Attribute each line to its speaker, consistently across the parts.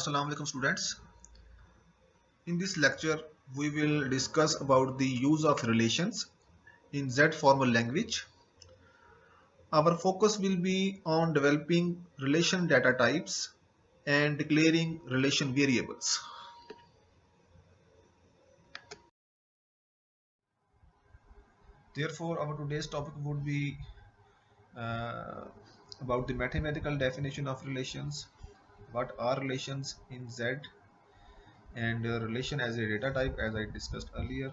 Speaker 1: Assalamu alaikum students. In this lecture, we will discuss about the use of relations in Z formal language. Our focus will be on developing relation data types and declaring relation variables. Therefore, our today's topic would be uh, about the mathematical definition of relations, what are relations in Z, and relation as a data type as I discussed earlier,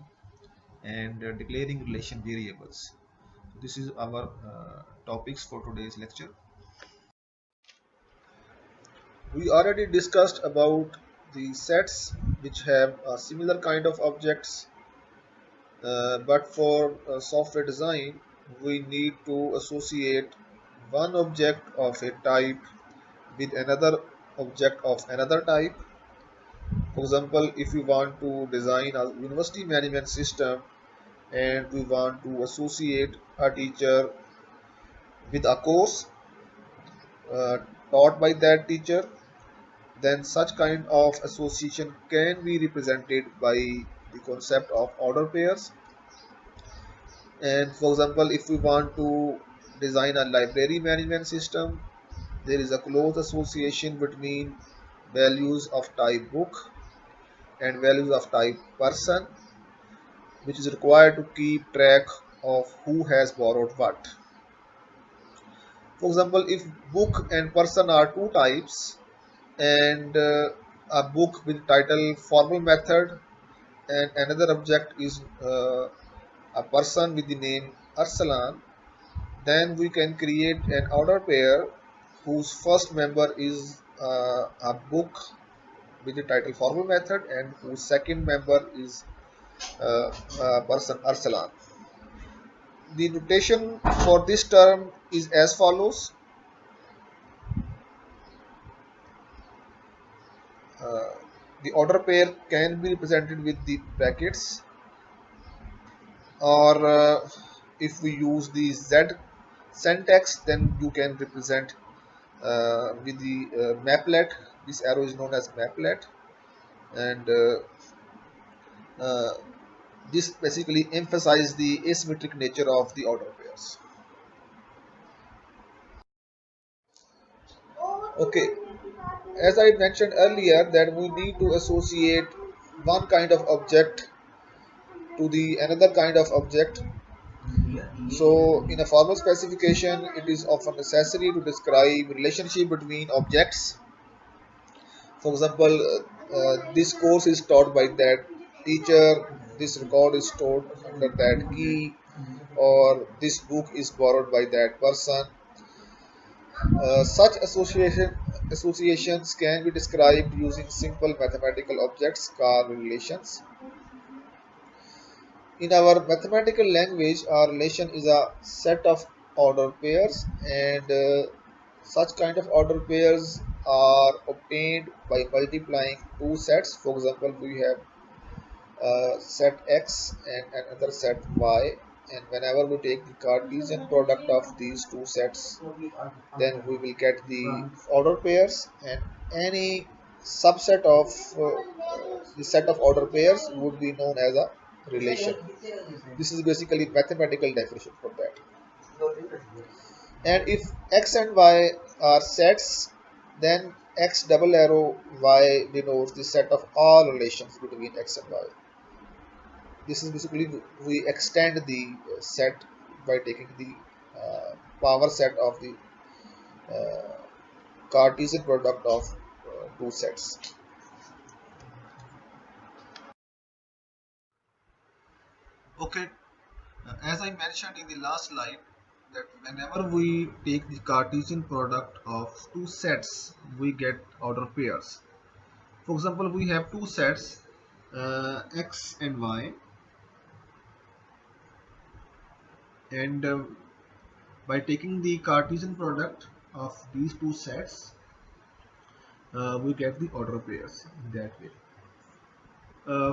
Speaker 1: and declaring relation variables. This is our topics for today's lecture. We already discussed about the sets which have a similar kind of objects, but for software design we need to associate one object of a type with another object of another type. For example, if we want to design a university management system and we want to associate a teacher with a course uh, taught by that teacher, then such kind of association can be represented by the concept of order pairs. And for example, if we want to design a library management system, there is a close association between values of type book and values of type person, which is required to keep track of who has borrowed what. For example, if book and person are two types, and a book with title formal method and another object is a person with the name Arsalan, then we can create an order pair whose first member is a book with the title formal method and whose second member is person Arsalan. The notation for this term is as follows. Uh, the order pair can be represented with the brackets, or if we use the Z syntax, then you can represent with the maplet. This arrow is known as maplet, and uh, this basically emphasizes the asymmetric nature of the order pairs. Okay, as I mentioned earlier, that we need to associate one kind of object to the another kind of object. So in a formal specification, it is often necessary to describe relationship between objects. For example, this course is taught by that teacher, this record is stored under that key, or this book is borrowed by that person. Such associations can be described using simple mathematical objects called relations. In our mathematical language, our relation is a set of order pairs, and such kind of order pairs are obtained by multiplying two sets. For example, we have set x and another set y, and whenever we take the Cartesian product of these two sets, then we will get the order pairs, and any subset of the set of order pairs would be known as a relation. This is basically mathematical definition for that. And if x and y are sets, then x double arrow y denotes the set of all relations between x and y. This is basically we extend the set by taking the power set of the uh, Cartesian product of two sets. Okay, as I mentioned in the last slide, that whenever we take the Cartesian product of two sets, we get order pairs. For example, we have two sets x and y, and by taking the Cartesian product of these two sets, we get the order pairs in that way.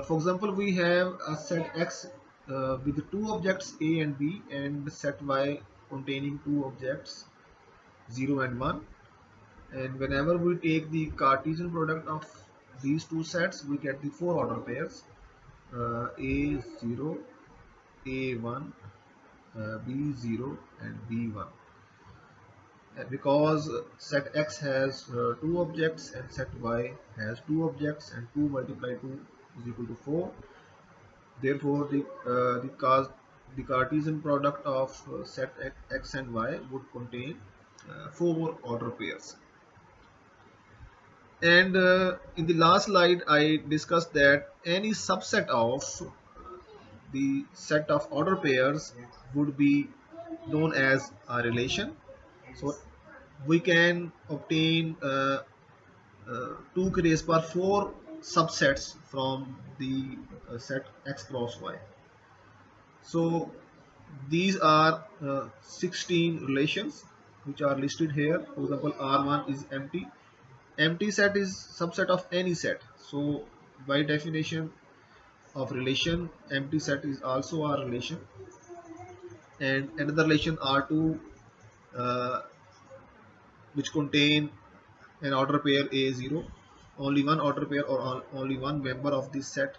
Speaker 1: For example, we have a set X with two objects A and B, and set Y containing two objects 0 and 1. And whenever we take the Cartesian product of these two sets, we get the four order pairs, A0, A1, B0 and B1. Because set X has two objects and set Y has two objects, and 2 multiplied 2 is equal to 4. Therefore, the Cartesian product of set X and Y would contain four order pairs. And in the last slide, I discussed that any subset of the set of order pairs would be known as a relation. So we can obtain 2 to the raised power 4 subsets from the set X cross Y. So these are 16 relations which are listed here. For example, R1 is empty. Empty set is subset of any set. So by definition of relation, empty set is also a relation. And another relation R2 uh, which contain an order pair A0. Only one order pair or only one member of this set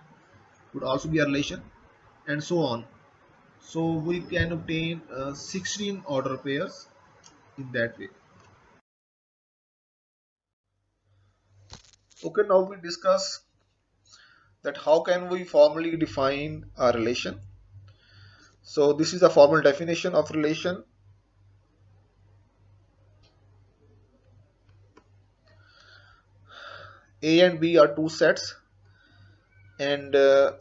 Speaker 1: would also be a relation, and so on. So we can obtain 16 order pairs in that way. Okay, now we discuss that how can we formally define a relation. So this is a formal definition of relation. A and B are two sets, and A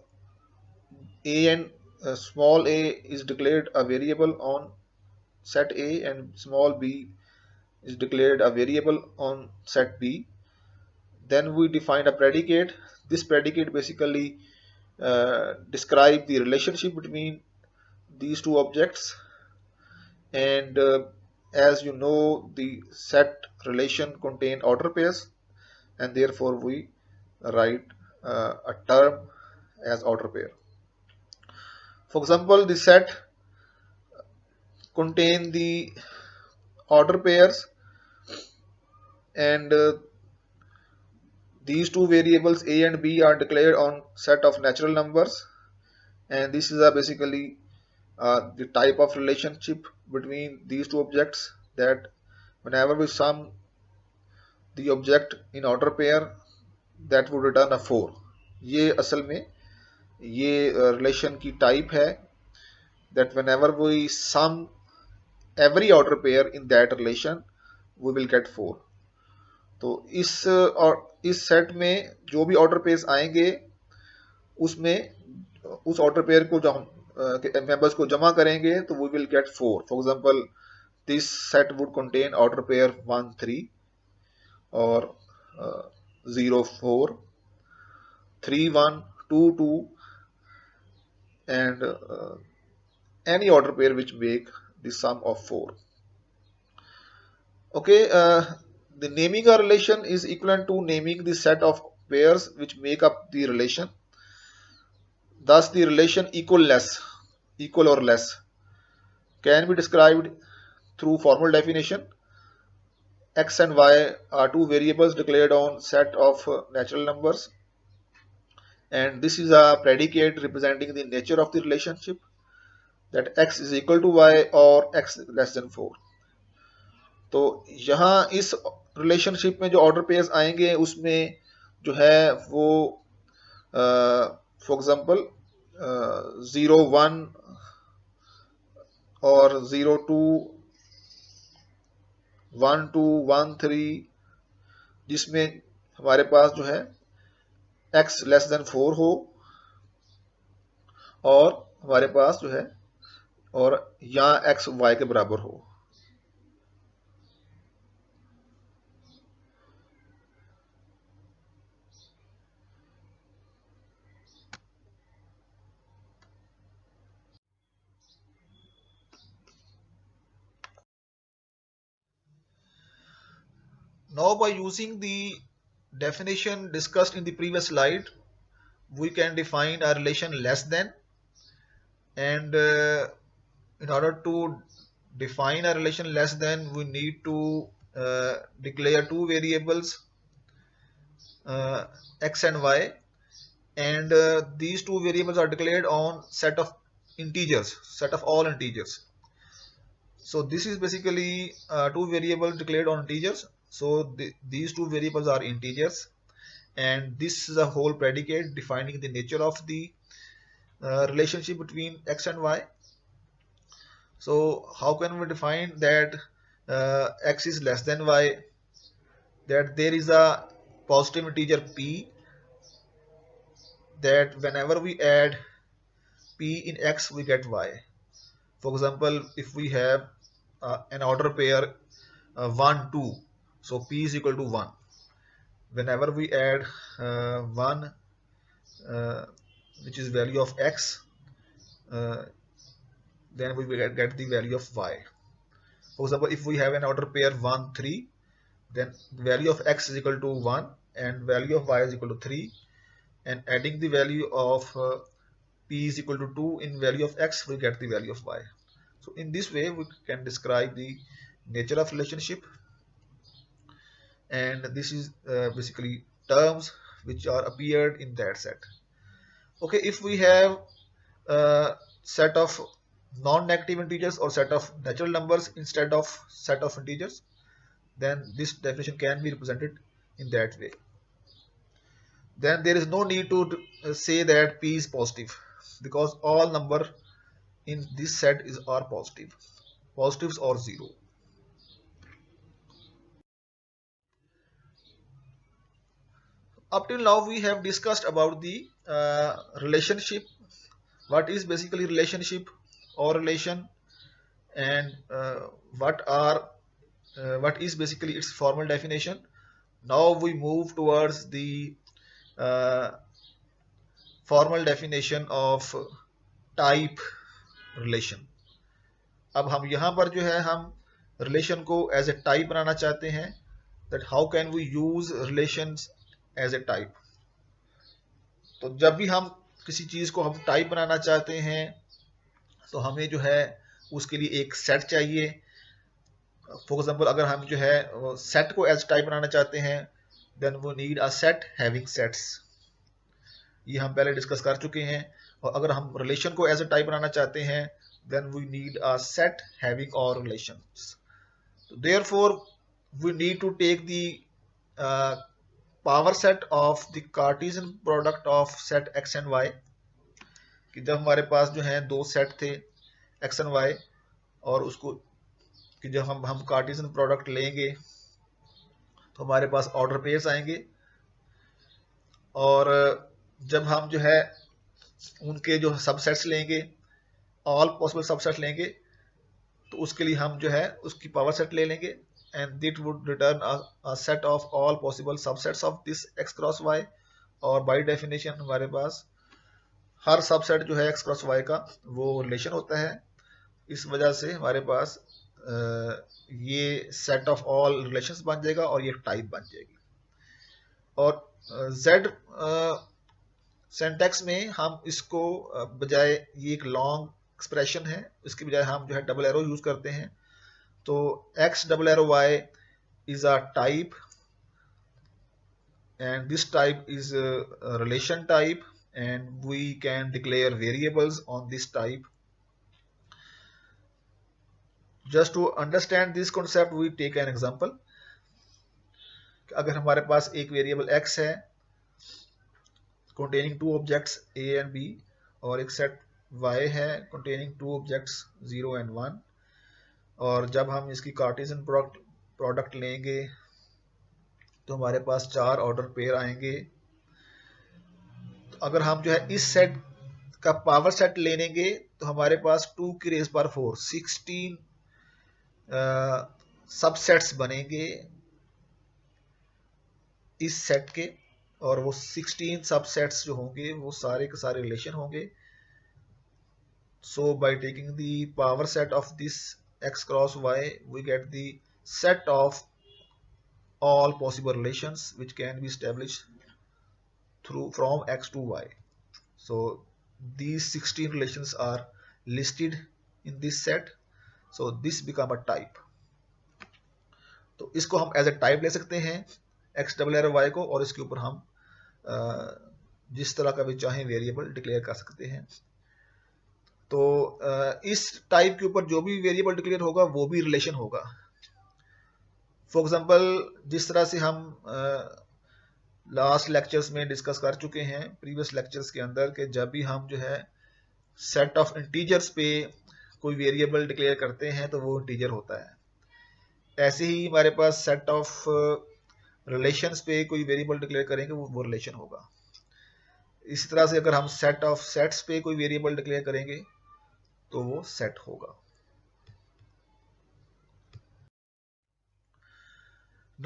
Speaker 1: and small a is declared a variable on set A, and small b is declared a variable on set B. Then we define a predicate. This predicate basically describe the relationship between these two objects, and as you know, the set relation contain order pairs, and therefore we write a term as order pair. For example, the set contain the order pairs, and these two variables a and b are declared on set of natural numbers, and this is basically the type of relationship between these two objects, that whenever we sum the object in order pair, that would return a 4. ये असल में ये relation की type है, that whenever we sum every order pair in that relation we will get 4. तो इस set में जो भी ऑर्डर पेयर्स आएंगे उसमें उस ऑर्डर पेयर को जो हम मेंबर्स को जमा करेंगे तो we will get 4. For example, this set would contain order pair 1 3 और 0 4 3 1 2 2 and any order pair which make the sum of 4. Okay, the naming a relation is equivalent to naming the set of pairs which make up the relation. Thus, the relation equal or less, can be described through formal definition. X and Y are two variables declared on set of natural numbers, and this is a predicate representing the nature of the relationship, that X is equal to Y or X less than 4. तो यहाँ इस relationship में जो order pairs आएंगे उसमें जो है वो फॉर एग्जांपल 0 1 और 0 2 1 2 1 3, जिसमें हमारे पास जो है x लेस देन 4 हो और हमारे पास जो है और यहाँ x y के बराबर हो. Now, by using the definition discussed in the previous slide, we can define a relation less than, and in order to define a relation less than, we need to declare two variables x and y, and these two variables are declared on set of integers, set of all integers. So this is basically two variables declared on integers. So these two variables are integers, and this is a whole predicate defining the nature of the relationship between x and y. So how can we define that x is less than y? That there is a positive integer p, that whenever we add p in x we get y. For example, if we have an order pair 1 2, so p is equal to 1. Whenever we add 1 uh, which is value of x, uh, then we will get the value of y. For example, if we have an order pair 1 3, then the value of x is equal to 1 and value of y is equal to 3, and adding the value of p is equal to 2 in value of x, we get the value of y. So in this way we can describe the nature of relationship, and this is basically terms which are appeared in that set. Okay, if we have a set of non-negative integers or set of natural numbers instead of set of integers, then this definition can be represented in that way. Then there is no need to say that p is positive, because all number in this set are positive, positives or zero. Up till now we have discussed about the relationship, what is basically relationship or relation, and what is basically its formal definition. Now we move towards the uh, formal definition of type relation. अब हम यहाँ पर जो है हम relation को as a type बनाना चाहते हैं, that how can we use relations as a type. तो जब भी हम किसी चीज को हम टाइप बनाना चाहते हैं तो हमें जो है उसके लिए एक सेट चाहिए. फॉर एग्जांपल, अगर हम जो है सेट को एज टाइप बनाना चाहते हैं, then we need a set having sets. ये हम पहले डिस्कस कर चुके हैं. और अगर हम रिलेशन को एज ए टाइप बनाना चाहते हैं, then we need a set having all relations. Therefore we need to take the power set of the Cartesian product of set X and Y. कि जब हमारे पास जो है दो सेट थे एक्स एंड वाई, और उसको कि जब हम कार्टेशियन प्रोडक्ट लेंगे तो हमारे पास ऑर्डर पेयर्स आएंगे, और जब हम जो है उनके जो सबसेट्स लेंगे, ऑल पॉसिबल सबसेट लेंगे, तो उसके लिए हम जो है उसकी पावर सेट ले लेंगे, and that would return a set of all possible subsets of this X cross Y. और बाय डेफिनेशन हमारे पास हर सबसेट जो है एक्स क्रॉस वाई का वो रिलेशन होता है. इस वजह से हमारे पास ये सेट ऑफ ऑल रिलेशंस बन जाएगा और ये टाइप बन जाएगी. और जेड सिंटैक्स में हम इसको बजाय, ये एक लॉन्ग एक्सप्रेशन है, इसके बजाय हम जो है डबल एरो यूज करते हैं. तो X double arrow Y is a type, and this type is a relation type, and we can declare variables on this type. Just to understand this concept, we take an example. अगर हमारे पास एक variable x है containing two objects a and b, और एक set y है containing two objects 0 and 1, और जब हम इसकी कार्टेशियन प्रोडक्ट लेंगे तो हमारे पास चार ऑर्डर पेयर आएंगे. तो अगर हम जो है इस सेट का पावर सेट ले लेंगे तो हमारे पास 2 की रेज पर 4 16 सबसेट्स बनेंगे इस सेट के, और वो 16 सबसेट्स जो होंगे वो सारे के सारे रिलेशन होंगे. So by taking the power set of this x cross y, we get the set of all possible relations which can be established through from x to y. So these 16 relations are listed in this set, so this become a type. तो इसको हम as a type ले सकते हैं x double arrow Y को, और इसके ऊपर हम जिस तरह का भी चाहें वेरिएबल डिक्लेयर कर सकते हैं। तो इस टाइप के ऊपर जो भी वेरिएबल डिक्लेयर होगा वो भी रिलेशन होगा। फॉर एग्जांपल जिस तरह से हम लास्ट लेक्चर्स में डिस्कस कर चुके हैं, प्रीवियस लेक्चर्स के अंदर, कि जब भी हम जो है सेट ऑफ इंटीजर्स पे कोई वेरिएबल डिक्लेयर करते हैं तो वो इंटीजर होता है। ऐसे ही हमारे पास सेट ऑफ रिलेशंस पे कोई वेरिएबल डिक्लेयर करेंगे वो रिलेशन होगा। इसी तरह से अगर हम सेट ऑफ सेट्स पे कोई वेरिएबल डिक्लेयर करेंगे तो वो सेट होगा।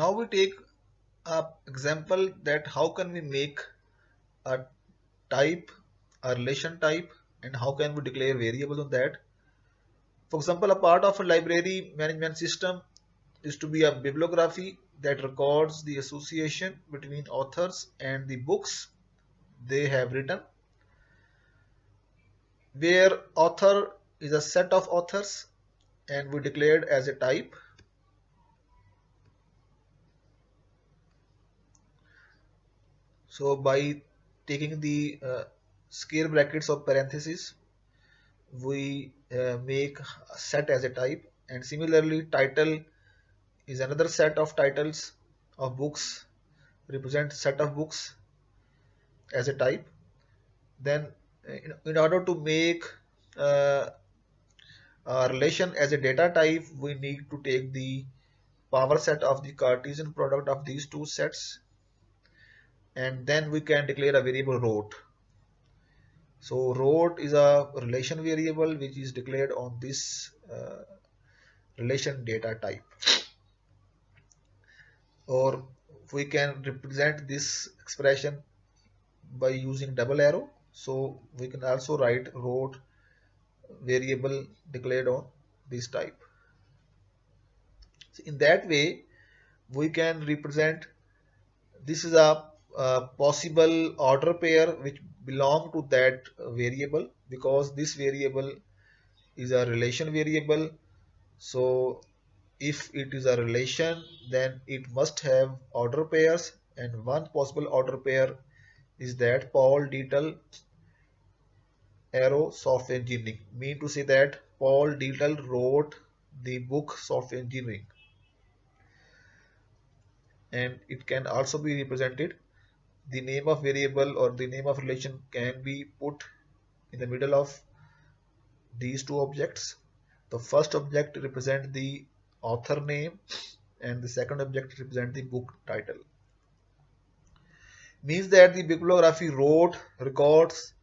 Speaker 1: Now we take a example that how can we make a type, a relation type, and how can we declare variables on that. For example, a part of a library management system is to be a bibliography that records the association between authors and the books they have written, where author is a set of authors and we declared as a type. So by taking the square brackets of parentheses, we make a set as a type, and similarly title is another set of titles of books, represent set of books as a type. Then in order to make uh, a relation as a data type, we need to take the power set of the Cartesian product of these two sets, and then we can declare a variable rote. So rote is a relation variable which is declared on this relation data type. Or we can represent this expression by using double arrow. So we can also write rote variable declared on this type. So in that way we can represent this is a possible order pair which belong to that variable, because this variable is a relation variable. So if it is a relation, then it must have order pairs, and one possible order pair is that Paul Deitel arrow software engineering. Mean to say that Paul Deitel wrote the book software engineering, and it can also be represented. The name of variable or the name of relation can be put in the middle of these two objects. The first object represent the author name and the second object represent the book title. Means that the bibliography wrote records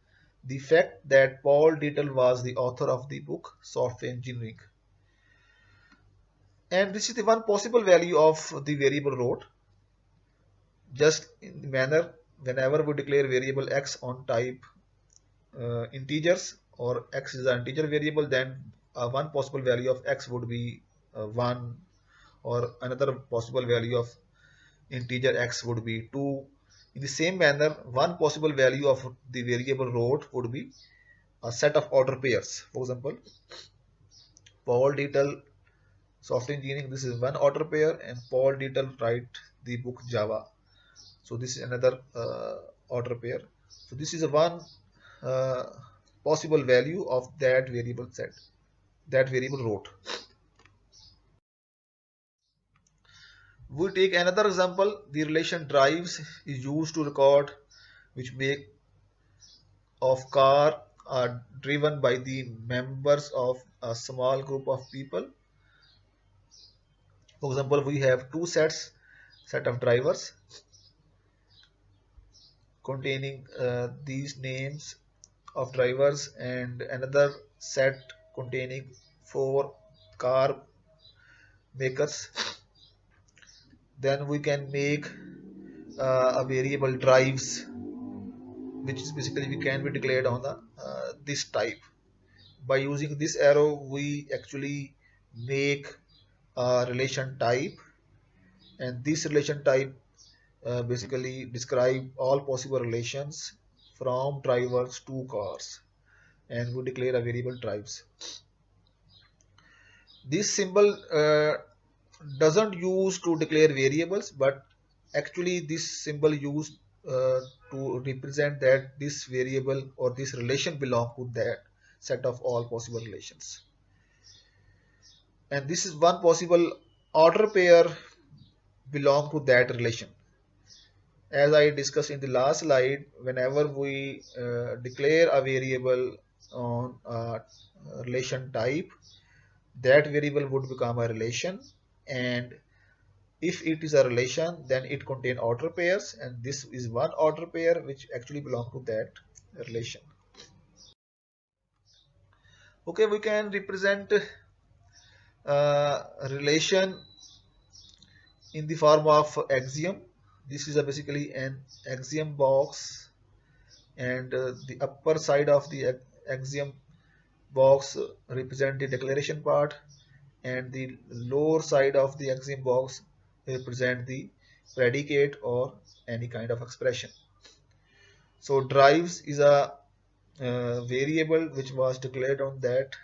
Speaker 1: the fact that Paul Deitel was the author of the book Software Engineering. And this is the one possible value of the variable wrote. Just in the manner, whenever we declare variable x on type integers, or x is an integer variable, then one possible value of x would be 1, or another possible value of integer x would be 2. In the same manner, one possible value of the variable rote would be a set of order pairs. For example, Paul Deitel software engineering, this is one order pair, and Paul Deitel write the book Java. So this is another order pair. So this is a one uh, possible value of that variable set, that variable rote. We take another example. The relation drives is used to record which make of car are driven by the members of a small group of people. For example, we have two sets, set of drivers containing these names of drivers, and another set containing 4 car makers. Then we can make a variable drives, which is basically we can be declared on the this type. By using this arrow, we actually make a relation type, and this relation type basically describe all possible relations from drivers to cars, and we declare a variable drives. This symbol doesn't use to declare variables, but actually this symbol used to represent that this variable or this relation belong to that set of all possible relations. And this is one possible order pair belong to that relation. As I discussed in the last slide, whenever we declare a variable on a relation type, that variable would become a relation, and if it is a relation, then it contains order pairs, and this is one order pair which actually belong to that relation. Okay, we can represent a relation in the form of axiom. This is basically an axiom box, and the upper side of the axiom box represent the declaration part, and the lower side of the axiom box represent the predicate or any kind of expression. So drives is a variable which was declared on that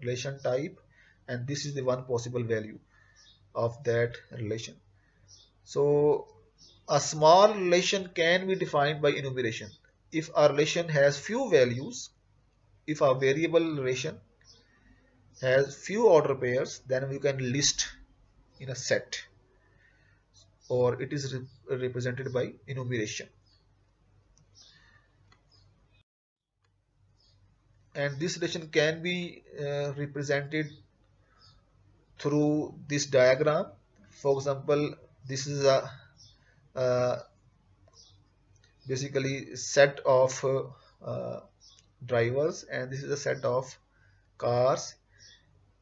Speaker 1: relation type, and this is the one possible value of that relation. So a small relation can be defined by enumeration. If a relation has few values, if a variable relation has few order pairs, then we can list in a set, or it is represented by enumeration. And this relation can be represented through this diagram. For example, this is a basically set of drivers, and this is a set of cars,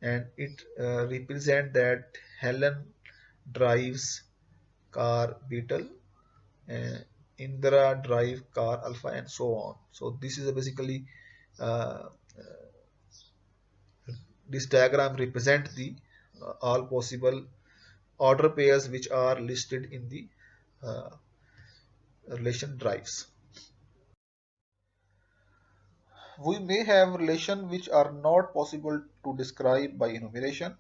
Speaker 1: and it represent that Helen drives car Beetle, and Indra drive car Alpha, and so on. So this is a basically uh, this diagram represent the all possible order pairs which are listed in the uh, relation drives. We may have relations which are not possible to describe by enumeration.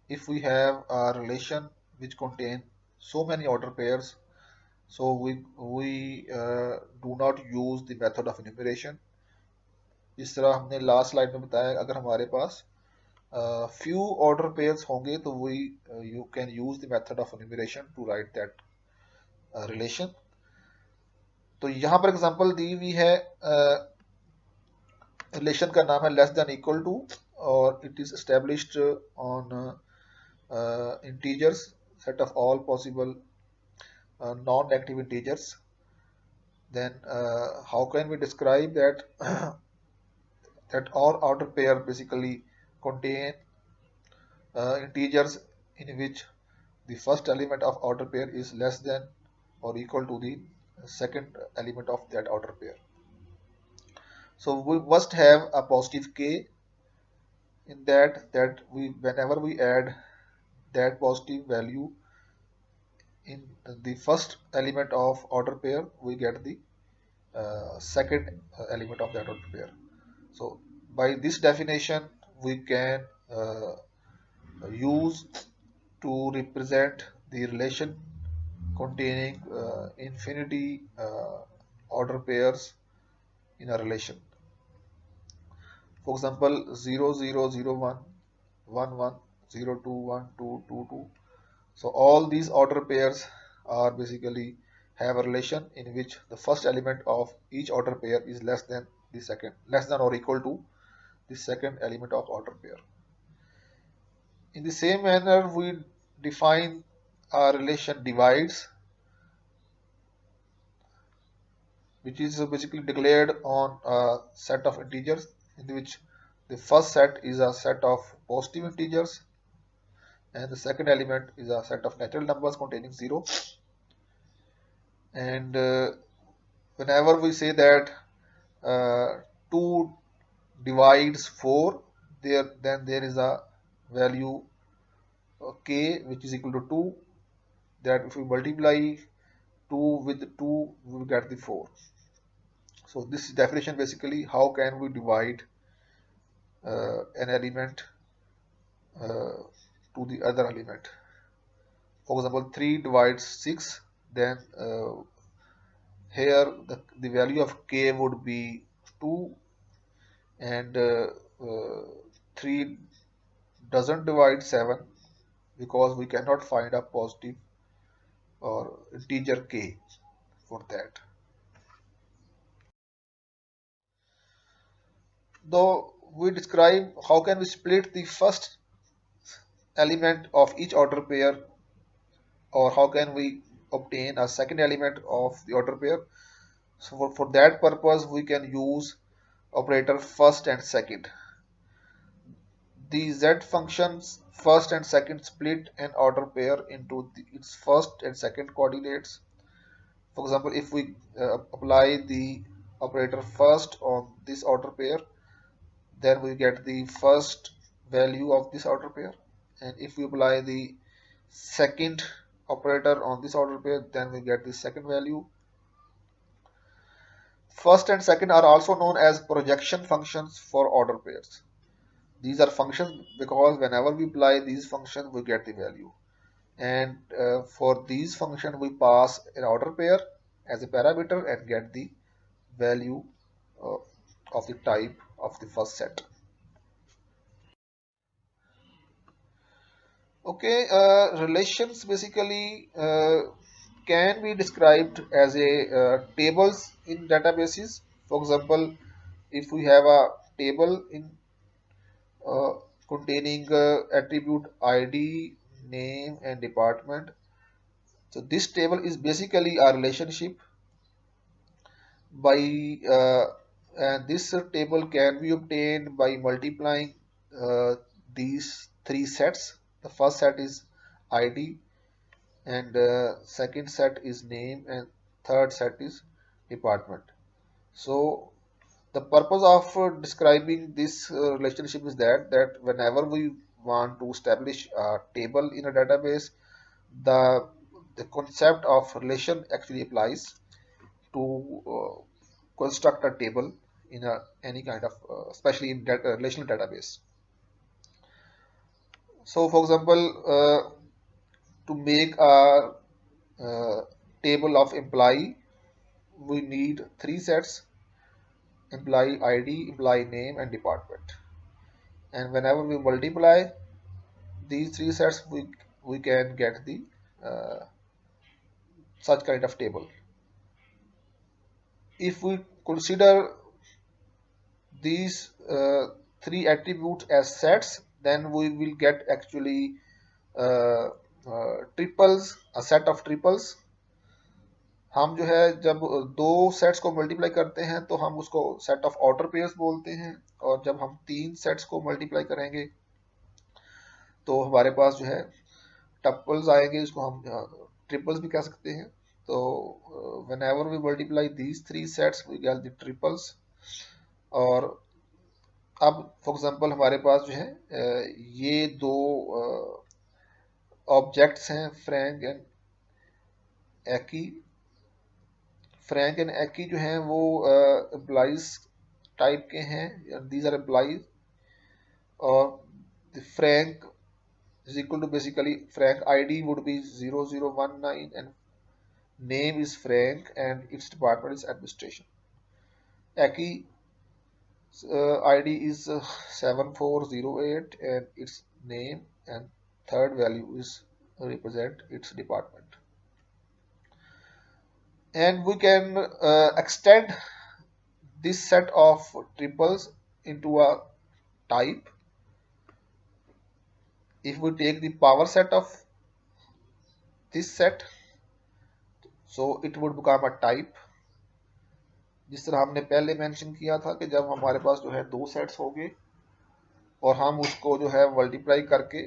Speaker 1: If we have a relation which contain so many order pairs, so we do not use the method of enumeration. जिस तरह हमने last slide में बताया, अगर हमारे पास few order pairs होंगे तो we you can use the method of enumeration to write that relation. तो यहाँ पर एग्जांपल दी हुई है, रिलेशन का नाम है लेस देन इक्वल टू, और it is established on integers, set of all possible non-negative integers. Then how can we describe that? That our order pair basically contain integers in which the first element of order pair is less than or equal to the second element of that order pair. So we must have a positive k in that we whenever we add that positive value in the first element of order pair, we get the second element of that order pair. So by this definition we can use to represent the relation containing infinity order pairs in a relation. For example, 0 0 0 1 1 1 0 2 1 2 2 2. So all these order pairs are basically have a relation in which the first element of each order pair is less than the second, less than or equal to the second element of order pair. In the same manner, we define a relation divides, which is basically declared on a set of integers in which the first set is a set of positive integers and the second element is a set of natural numbers containing 0. And whenever we say that 2 divides 4, then there is a value k which is equal to 2, that if we multiply 2 with 2 we will get the 4. So this definition basically how can we divide an element to the other element. For example, 3 divides 6, then here the value of k would be 2, and 3 doesn't divide 7 because we cannot find a positive or integer k for that. Though we describe how can we split the first element of each order pair, or how can we obtain a second element of the order pair. So for that purpose we can use operator first and second. The z functions first and second split an order pair into its first and second coordinates. For example, if we apply the operator first on this order pair, then we get the first value of this order pair, and if we apply the second operator on this order pair, then we get the second value. First and second are also known as projection functions for order pairs. These are functions because whenever we apply these functions we get the value, and for these functions we pass an order pair as a parameter and get the value uh, of the type of the first set. Okay, relations basically can be described as a tables in databases. For example, if we have a table in uh, containing attribute ID, name, and department. So this table is basically a relationship by and this table can be obtained by multiplying these three sets. The first set is ID, and second set is name, and third set is department. So the purpose of describing this relationship is that whenever we want to establish a table in a database, the the concept of relation actually applies to construct a table in any kind of especially in relational database. So for example, to make a table of employee, we need three sets: employee ID, employee name, and department. And whenever we multiply these three sets, we can get the uh, such kind of table. If we consider these three attributes as sets, then we will get actually triples, a set of triples. हम जो है जब दो sets को multiply करते हैं तो हम उसको सेट ऑफ ऑर्डर पेयर्स बोलते हैं, और जब हम तीन सेट्स को मल्टीप्लाई करेंगे तो हमारे पास जो है टपल्स आएंगे, इसको हम ट्रिपल्स भी कह सकते हैं. तो whenever we multiply these three sets we get the triples. और अब फॉर एग्जांपल हमारे पास जो है ये दो ऑब्जेक्ट्स हैं, फ्रैंक एंड एकी. फ्रैंक एंड एकी जो हैं वो एम्प्लॉइज टाइप के हैं, दीज आर एम्प्लॉइज. और Frank is equal to basically Frank ID would be 0019 and name is Frank and its department is administration. Aki ID is 7408 and its name and third value is represent its department. And we can extend this set of triples into a type. If we take the power set of this set, so it would become a type. जिस तरह हमने पहले mention किया था कि जब हमारे पास जो है दो सेट्स होंगे और हम उसको जो है मल्टीप्लाई करके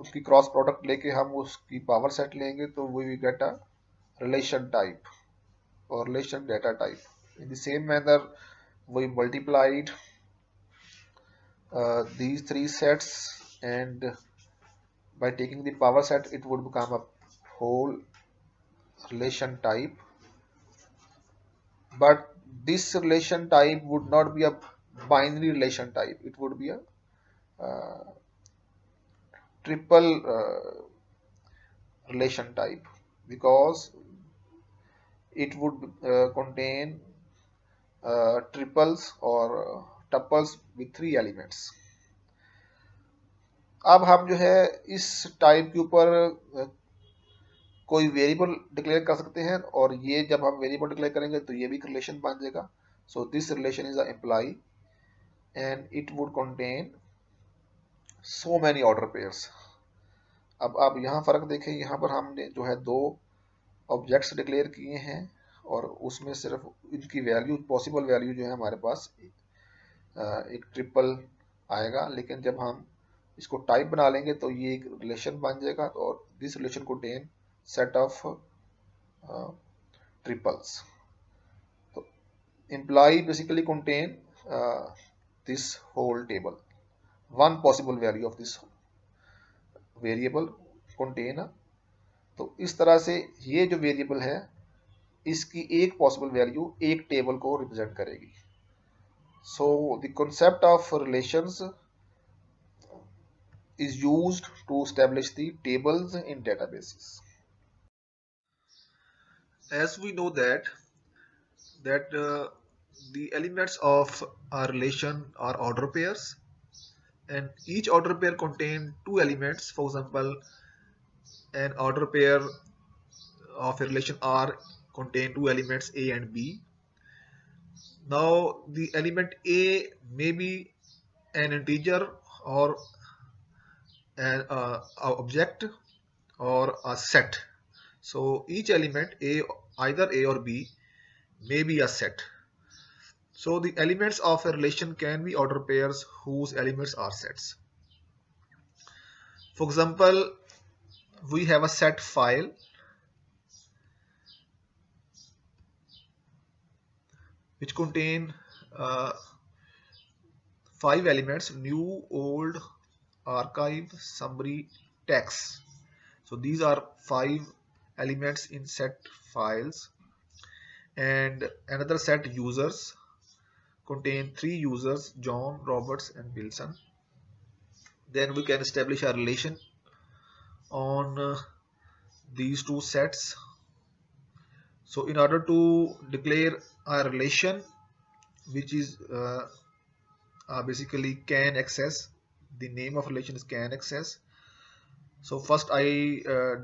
Speaker 1: उसकी क्रॉस प्रोडक्ट लेके हम उसकी पावर सेट लेंगे तो we will get a relation type or relation data type. In the same manner, we multiplied these three sets, and by taking the power set it would become a whole relation type. But this relation type would not be a binary relation type, it would be a triple relation type, because it would contain triples or tuples with 3 elements. अब हम जो है इस type के ऊपर कोई variable declare कर सकते हैं, और ये जब हम वेरिएबल डिक्लेयर करेंगे तो ये भी रिलेशन बन जाएगा. So this relation is a employ and it would contain so many order pairs. अब आप यहाँ फर्क देखें, यहाँ पर हमने जो है 2 ऑब्जेक्ट्स डिक्लेयर किए हैं, और उसमें सिर्फ इनकी वैल्यू, पॉसिबल वैल्यू जो है हमारे पास एक ट्रिपल आएगा. लेकिन जब हम इसको टाइप बना लेंगे तो ये एक रिलेशन बन जाएगा, और this relation contain set of triples. तो employee basically contain this whole table. One possible value of this variable contain. तो इस तरह से ये जो वेरिएबल है इसकी एक पॉसिबल वैल्यू एक टेबल को रिप्रेजेंट करेगी. So the concept of relations is used to establish the tables in databases. As we know that the elements of a relation are order pairs, and each order pair contain 2 elements. For example, an order pair of a relation R contain 2 elements A and B. Now the element A may be an integer or an object or a set. So each element A, either A or B, may be a set. So the elements of a relation can be order pairs whose elements are sets. For example, we have a set file which contain 5 elements: new, old, archive, summary, text. So these are 5 elements in set files. And another set users contain 3 users: John, Roberts and Wilson. Then we can establish a relation on these 2 sets. So in order to declare a relation which is basically can access, the name of relation is can access. So first I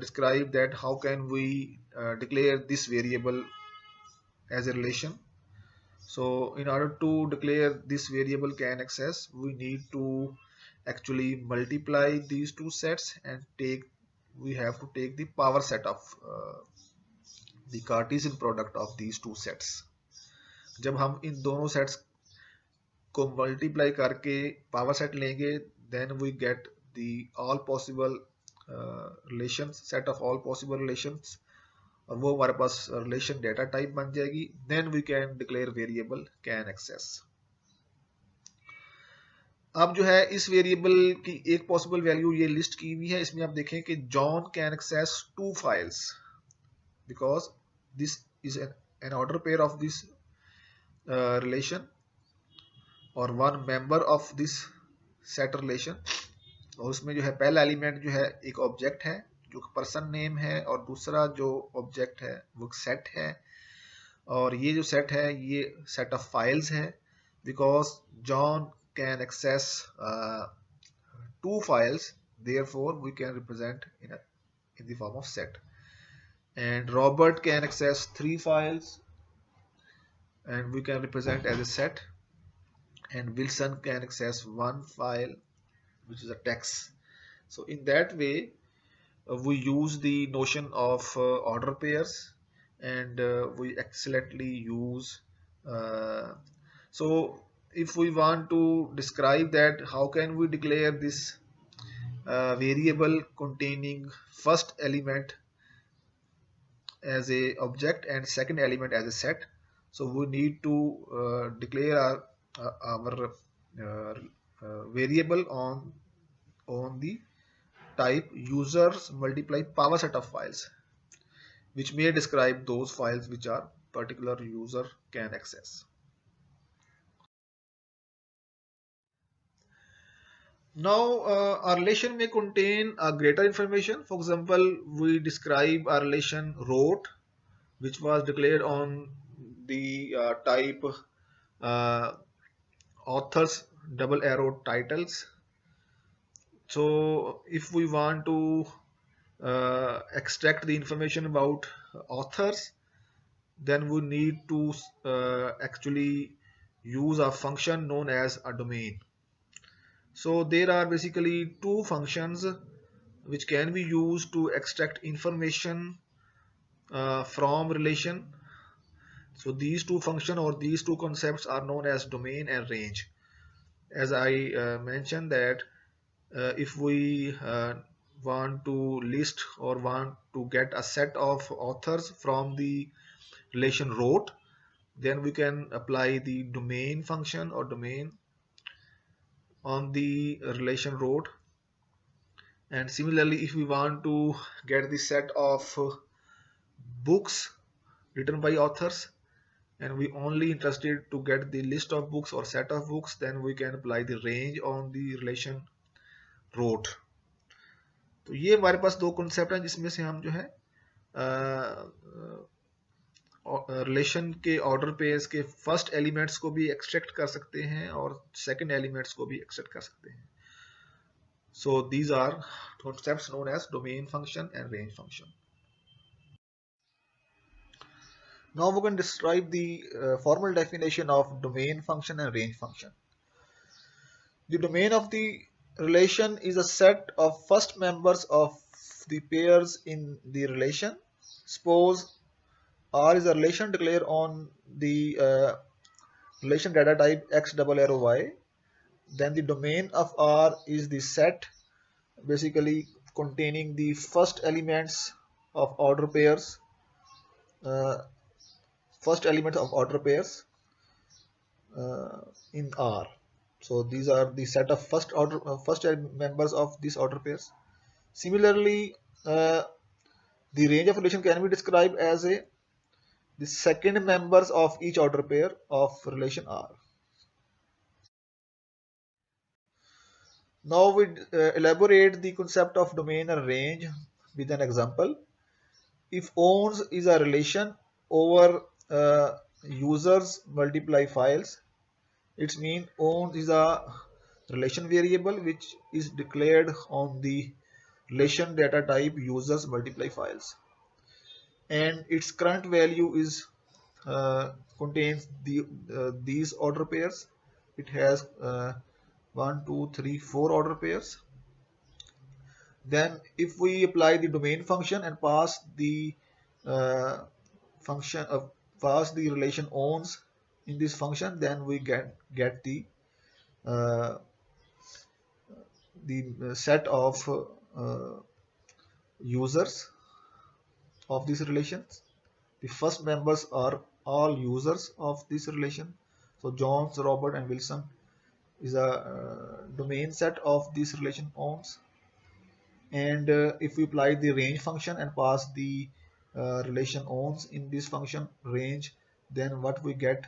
Speaker 1: describe that how can we declare this variable as a relation. So in order to declare this variable can access, we need to actually multiply these 2 sets and we have to take the power set of the Cartesian product of these 2 sets. जब हम इन दोनों sets को multiply करके power set लेंगे, then we get the all possible relations, set of all possible relations, और वो हमारे पास relation data type बन जाएगी. Then we can declare variable can access. अब जो है इस वेरिएबल की एक पॉसिबल वैल्यू ये लिस्ट की हुई है. इसमें आप देखें कि John can access 2 files because this is an order pair of this relation और one member of this set relation. और उसमें जो है पहला एलिमेंट जो है एक ऑब्जेक्ट है जो पर्सन नेम है, और दूसरा जो ऑब्जेक्ट है वो सेट है, और ये जो सेट है ये सेट ऑफ फाइल्स है. Because John can access 2 files, therefore we can represent in the form of set. And Robert can access 3 files and we can represent as a set. And Wilson can access 1 file which is a text. So in that way we use the notion of order pairs, and we excellently use so if we want to describe that how can we declare this variable containing first element as a object and second element as a set, so we need to declare our variable on the type users multiply power set of files, which may describe those files which are particular user can access. Now, our relation may contain greater information. For example, we describe our relation wrote, which was declared on the type uh, authors double arrow titles. So, if we want to extract the information about authors, then we need to actually use a function known as a domain. So there are basically two functions which can be used to extract information from relation. So these two functions or these two concepts are known as domain and range. As I mentioned that if we want to list or want to get a set of authors from the relation wrote, then we can apply the domain function or domain on the relation wrote. And similarly, if we want to get the set of books written by authors and we only interested to get the list of books or set of books, then we can apply the range on the relation wrote. तो ये हमारे पास दो concept हैं जिसमें से हम जो है रिलेशन के ऑर्डर पेयर्स के फर्स्ट एलिमेंट्स को भी एक्सट्रैक्ट कर सकते हैं और सेकंड एलिमेंट्स को भी एक्सट्रैक्ट कर सकते हैं. So these are concepts known as domain function and range function. Now we can describe the formal definition of domain function and range function. The domain of the relation is a set of first members of the pairs in the relation. Suppose R is a relation declared on the relation data type x double arrow y. Then the domain of R is the set basically containing the first elements of order pairs, uh, in R. So these are the set of first members of these order pairs. Similarly, the range of relation can be described as the second members of each order pair of relation R. Now we elaborate the concept of domain and range with an example. If owns is a relation over users multiply files, it means owns is a relation variable which is declared on the relation data type users multiply files, and its current value is contains these order pairs. It has 1 2 3 4 order pairs. Then if we apply the domain function and pass the uh, function of pass the relation owns in this function, then we get uh, the set of users of these relations. The first members are all users of this relation. So Jones, Robert, and Wilson is a domain set of this relation owns. And if we apply the range function and pass the relation owns in this function range, then what we get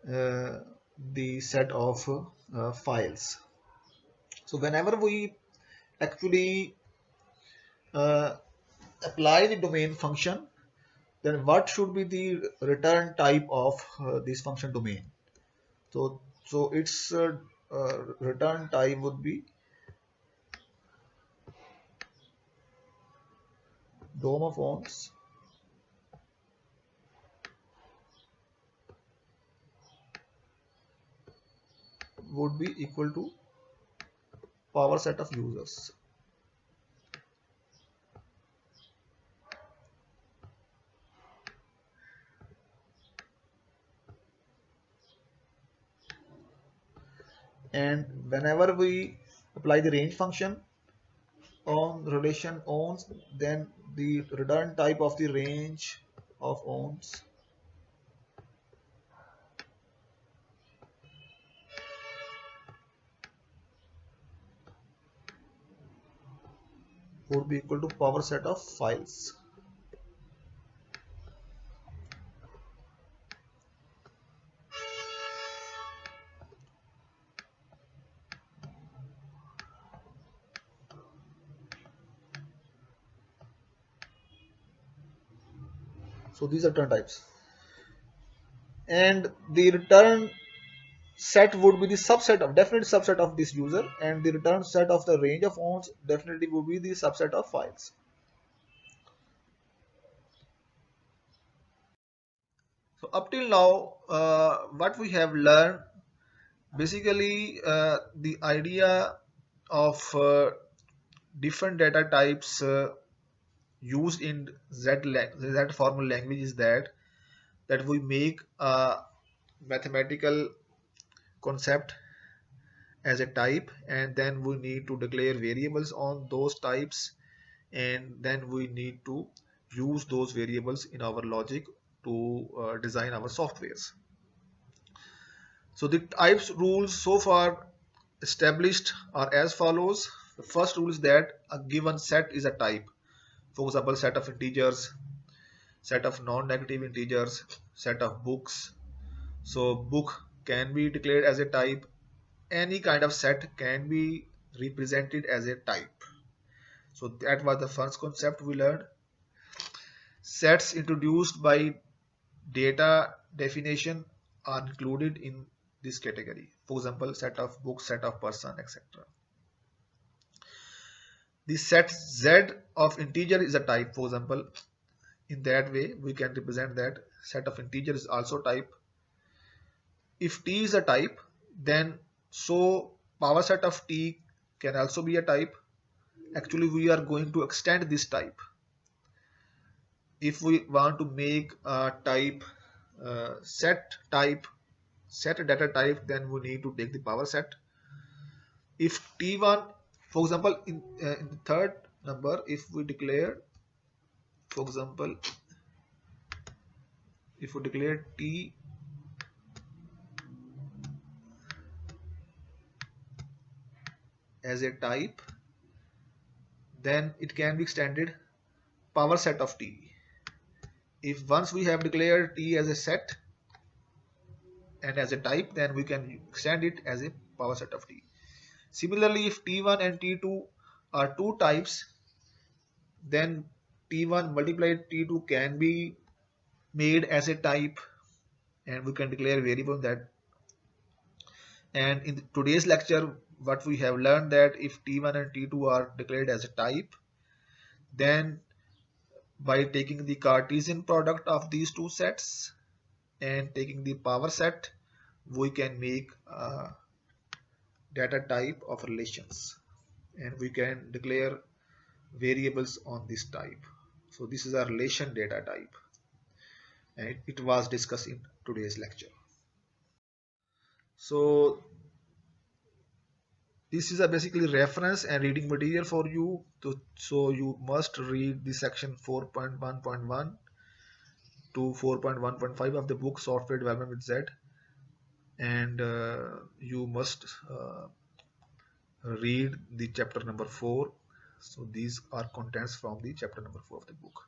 Speaker 1: uh, the set of files. So whenever we actually uh, apply the domain function, then what should be the return type of this function domain? So its return type would be DOM of owns would be equal to power set of users. And whenever we apply the range function on relation owns, then the return type of the range of owns would be equal to power set of files. So these are return types, and the return set would be the subset of definite subset of this user, and the return set of the range of owns definitely would be the subset of files. So up till now, what we have learned, basically the idea of different data types used in Z formal language is that we make a mathematical concept as a type, and then we need to declare variables on those types, and then we need to use those variables in our logic to design our softwares. So the types rules so far established are as follows. The first rule is that a given set is a type. For example, set of integers, set of non-negative integers, set of books. So book can be declared as a type. Any kind of set can be represented as a type. So that was the first concept we learned. Sets introduced by data definition are included in this category. For example, set of books, set of person, etc. The set Z of integer is a type. For example, in that way we can represent that set of integer is also type. If T is a type, then so power set of T can also be a type. Actually, we are going to extend this type. If we want to make a type set data type, then we need to take the power set. If T1, for example, in the third number, if we declare, for example, if we declare T as a type, then it can be extended power set of T. If once we have declared T as a set and as a type, then we can extend it as a power set of T. Similarly, if T1 and T2 are two types, then T1 multiplied T2 can be made as a type, and we can declare variable that. And in today's lecture, what we have learned that if T1 and T2 are declared as a type, then by taking the Cartesian product of these two sets and taking the power set, we can make a data type of relations, and we can declare variables on this type. So this is a relation data type, and it was discussed in today's lecture. So this is a basically reference and reading material for you so you must read the section 4.1.1 to 4.1.5 of the book Software Development with Z, and you must read the chapter number 4. So these are contents from the chapter number 4 of the book.